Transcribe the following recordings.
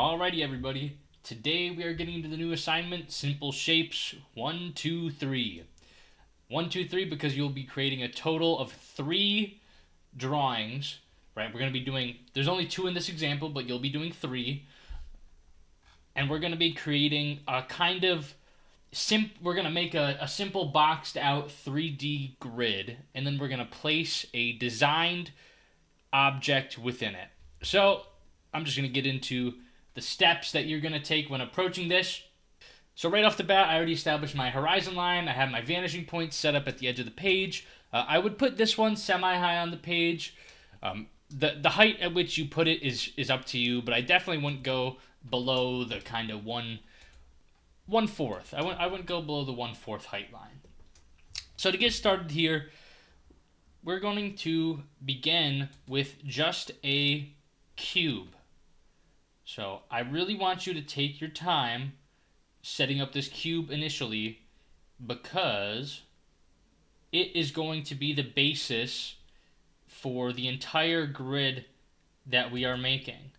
Alrighty, everybody. Today we are getting into the new assignment, Simple Shapes 1, 2, 3. 1, 2, 3 because you'll be creating a total of 3 drawings, right? We're going to be doing, there's only 2 in this example, but you'll be doing 3. And we're going to be creating a kind of, we're going to make a simple boxed out 3D grid, and then we're going to place a designed object within it. So I'm just going to get into the steps that you're going to take when approaching this. So right off the bat, I already established my horizon line. I have my vanishing point set up at the edge of the page. I would put this one semi-high on the page. The height at which you put it is up to you, but I definitely wouldn't go below the kind of 1/4. I wouldn't go below the 1/4 height line. So to get started here, we're going to begin with just a cube. So I really want you to take your time setting up this cube initially, because it is going to be the basis for the entire grid that we are making.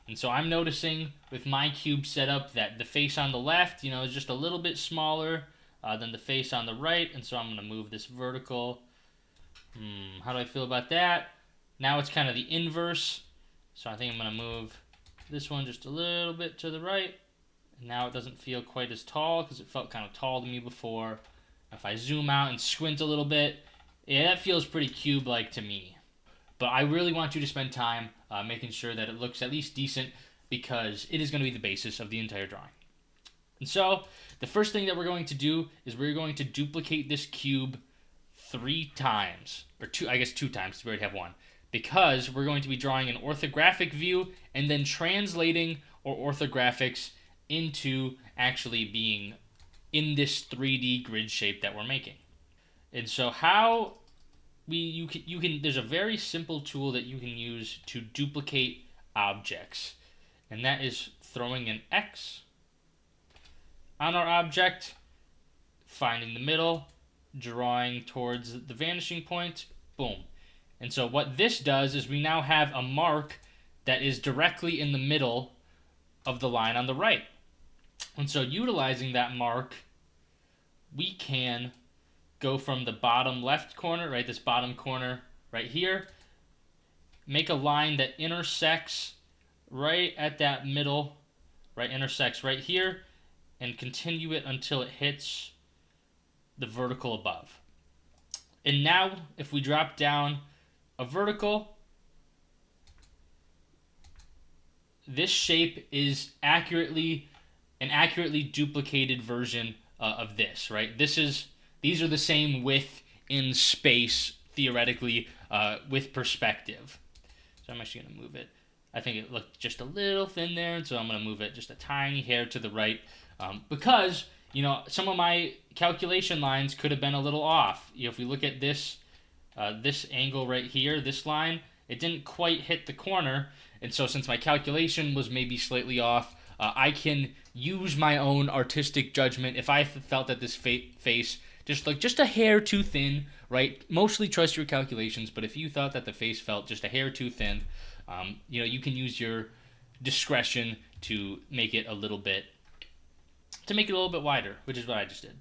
And so I'm noticing with my cube setup that the face on the left, is just a little bit smaller than the face on the right, and so I'm going to move this vertical. How do I feel about that? Now it's kind of the inverse, so I think I'm going to move this one just a little bit to the right. And now it doesn't feel quite as tall because it felt kind of tall to me before. If I zoom out and squint a little bit, yeah, that feels pretty cube-like to me. But I really want you to spend time making sure that it looks at least decent, because it is going to be the basis of the entire drawing. And so the first thing that we're going to do is we're going to duplicate this cube 3 times, or 2 times, we already have 1, because we're going to be drawing an orthographic view and then translating our orthographics into actually being in this 3D grid shape that we're making. And so how you can there's a very simple tool that you can use to duplicate objects, and that is throwing an X on our object, finding the middle, drawing towards the vanishing point, boom. And so what this does is we now have a mark that is directly in the middle of the line on the right. And so utilizing that mark, we can go from the bottom left corner, right, this bottom corner right here, make a line that intersects right at that middle, right, intersects right here, and continue it until it hits the vertical above. And now if we drop down a vertical, this shape is an accurately duplicated version of this, right? These are the same width in space, theoretically, with perspective. So I'm actually going to move it. I think it looked just a little thin there, and so I'm going to move it just a tiny hair to the right, because some of my calculation lines could have been a little off. If we look at this angle right here, this line, it didn't quite hit the corner, and so since my calculation was maybe slightly off, I can use my own artistic judgment. If I felt that this face just looked just a hair too thin, right? Mostly trust your calculations, but if you thought that the face felt just a hair too thin, you can use your discretion to make it a little bit wider, which is what I just did,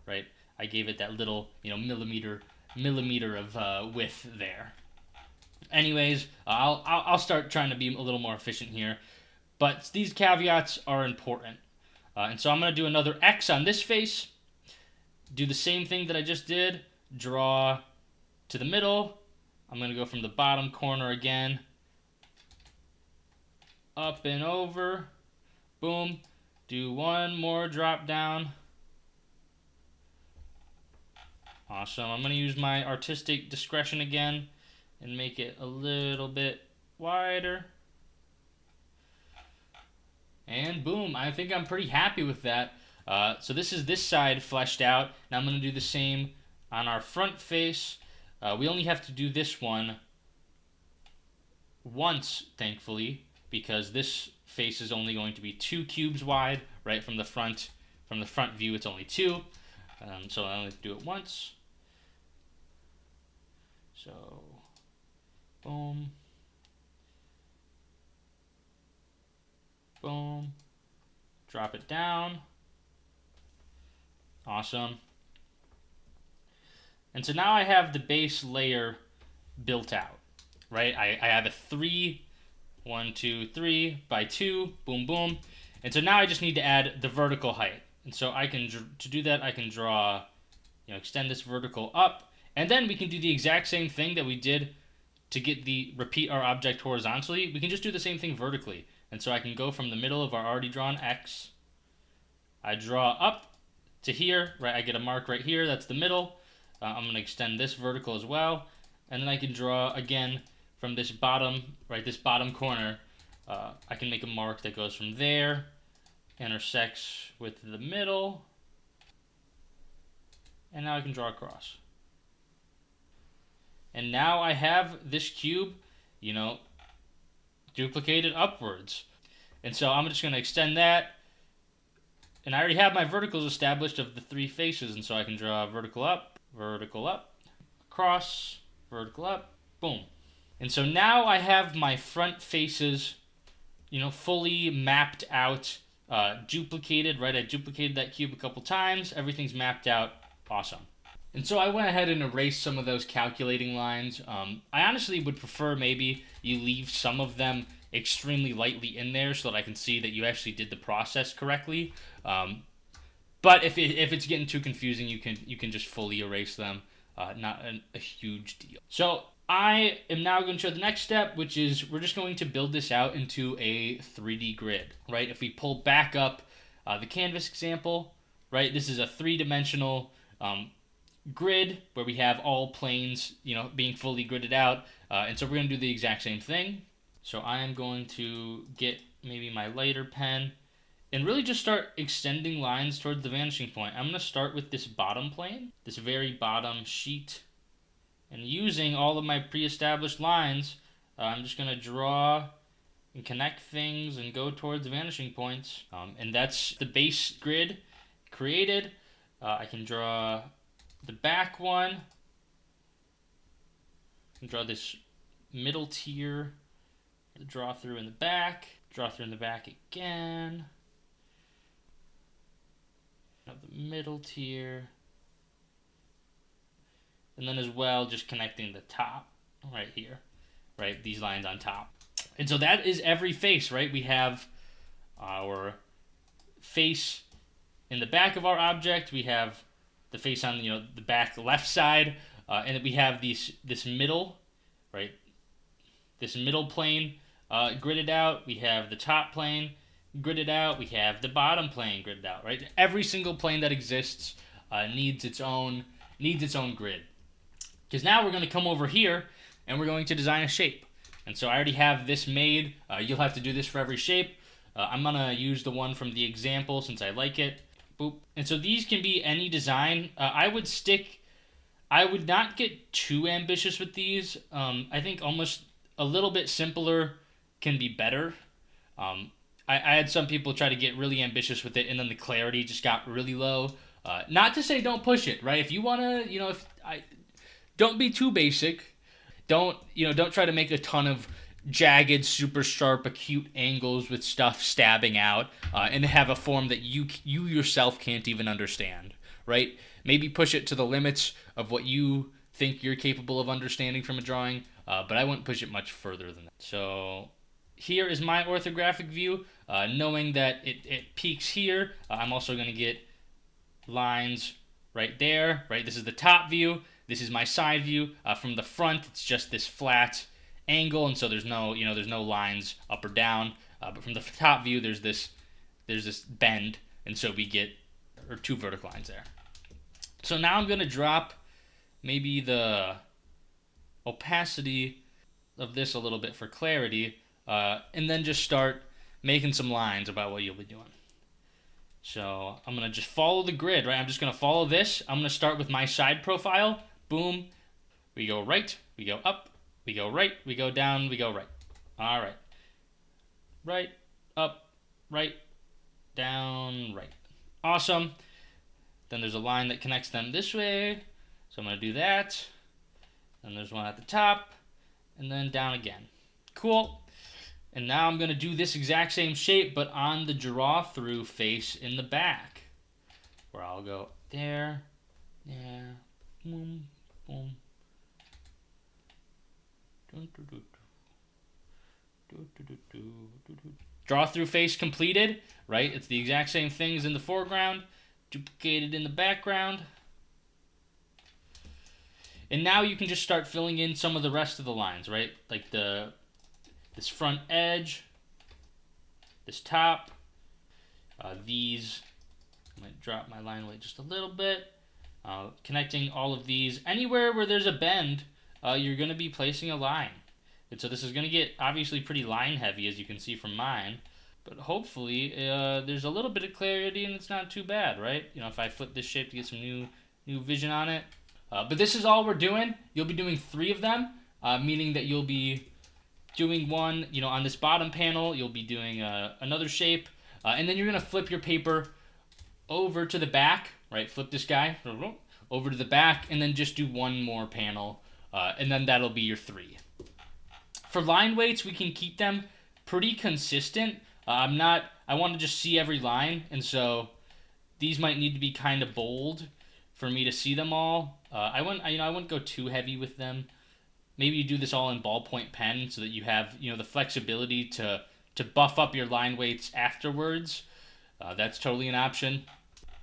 right? I gave it that little, millimeter of width there. Anyways, I'll start trying to be a little more efficient here, but these caveats are important. And so I'm going to do another X on this face, do the same thing that I just did, draw to the middle. I'm going to go from the bottom corner again, up and over, boom, do one more drop down. Awesome. I'm going to use my artistic discretion again and make it a little bit wider. And boom, I think I'm pretty happy with that. So this is this side fleshed out. Now I'm going to do the same on our front face. We only have to do this one once, thankfully, because this face is only going to be 2 cubes wide, right? From the front view, it's only 2. So I only have to do it once. So, boom. Boom. Drop it down. Awesome. And so now I have the base layer built out, right? I have a 3, 1, 2, 3 by 2, boom, boom. And so now I just need to add the vertical height. And so I can, to do that, I can draw, extend this vertical up. And then we can do the exact same thing that we did to repeat our object horizontally. We can just do the same thing vertically. And so I can go from the middle of our already drawn X. I draw up to here, right? I get a mark right here, that's the middle. I'm going to extend this vertical as well. And then I can draw again from this bottom, right, this bottom corner. I can make a mark that goes from there, intersects with the middle, and now I can draw across. And now I have this cube, duplicated upwards. And so I'm just going to extend that. And I already have my verticals established of the 3 faces, and so I can draw vertical up, across, vertical up, boom. And so now I have my front faces, fully mapped out, duplicated, right? I duplicated that cube a couple times. Everything's mapped out. Awesome. And so I went ahead and erased some of those calculating lines. I honestly would prefer maybe you leave some of them extremely lightly in there so that I can see that you actually did the process correctly. But if it's getting too confusing, you can just fully erase them. Not a huge deal. So I am now going to show the next step, which is we're just going to build this out into a 3D grid, right? If we pull back up the canvas example, right, this is a 3-dimensional grid where we have all planes, being fully gridded out. And so we're going to do the exact same thing. So I am going to get maybe my lighter pen and really just start extending lines towards the vanishing point. I'm going to start with this bottom plane, this very bottom sheet. And using all of my pre-established lines, I'm just going to draw and connect things and go towards vanishing points. And that's the base grid created. I can draw the back one. I can draw this middle tier. Draw through in the back. Draw through in the back again. Now the middle tier. And then as well, just connecting the top right here, right? These lines on top. And so that is every face, right? We have our face in the back of our object. We have the face on, the back left side. And then we have this middle, right? This middle plane gridded out. We have the top plane gridded out. We have the bottom plane gridded out, right? Every single plane that exists needs its own grid. Because now we're going to come over here and we're going to design a shape. And so I already have this made. You'll have to do this for every shape. I'm going to use the one from the example since I like it. Boop. And so these can be any design. I would not get too ambitious with these. I think almost a little bit simpler can be better. I had some people try to get really ambitious with it, and then the clarity just got really low. Not to say don't push it, right? If you want to, don't be too basic. Don't try to make a ton of jagged, super sharp, acute angles with stuff stabbing out, and have a form that you yourself can't even understand, right? Maybe push it to the limits of what you think you're capable of understanding from a drawing, but I wouldn't push it much further than that. So here is my orthographic view, knowing that it peaks here. I'm also going to get lines right there, right? This is the top view. This is my side view. From the front, it's just this flat angle, and so there's no lines up or down. But from the top view, there's this bend, and so we get 2 vertical lines there. So now I'm going to drop maybe the opacity of this a little bit for clarity, and then just start making some lines about what you'll be doing. So I'm going to just follow the grid, right? I'm just going to follow this. I'm going to start with my side profile. Boom. We go right. We go up. We go right. We go down. We go right. All right. Right. Up. Right. Down. Right. Awesome. Then there's a line that connects them this way. So I'm going to do that. And there's one at the top. And then down again. Cool. And now I'm going to do this exact same shape, but on the draw through face in the back. Where I'll go there, there, boom, boom. Draw through face completed, right? It's the exact same thing as in the foreground, duplicated in the background. And now you can just start filling in some of the rest of the lines, right? Like this front edge, this top, these. I'm going to drop my line weight just a little bit. Connecting all of these. Anywhere where there's a bend, you're going to be placing a line. And so this is going to get obviously pretty line heavy, as you can see from mine. But hopefully there's a little bit of clarity and it's not too bad, right? You know, if I flip this shape to get some new vision on it. But this is all we're doing. You'll be doing 3 of them, meaning that you'll be doing one, you know, on this bottom panel. You'll be doing another shape. And then you're going to flip your paper over to the back, right? Flip this guy over to the back and then just do one more panel. And then that'll be your 3. For line weights, we can keep them pretty consistent. I want to just see every line, and so these might need to be kind of bold for me to see them all. I wouldn't go too heavy with them. Maybe you do this all in ballpoint pen so that you have, you know, the flexibility to buff up your line weights afterwards. That's totally an option.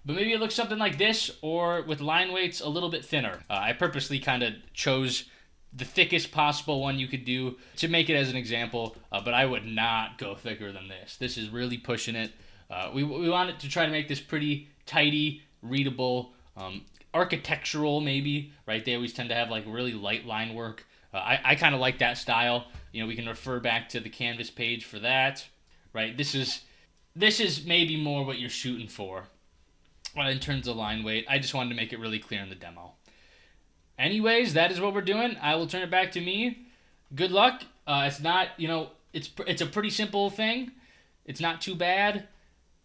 But maybe it looks something like this, or with line weights a little bit thinner. I purposely kind of chose the thickest possible one you could do to make it as an example, but I would not go thicker than this. This is really pushing it. We want it to try to make this pretty tidy, readable, architectural maybe, right? They always tend to have like really light line work. I kind of like that style. You know, we can refer back to the Canvas page for that, right? This is maybe more what you're shooting for in terms of line weight. I just wanted to make it really clear in the demo. Anyways, that is what we're doing. I will turn it back to me. Good luck. It's not, you know, it's a pretty simple thing. It's not too bad,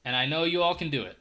and I know you all can do it.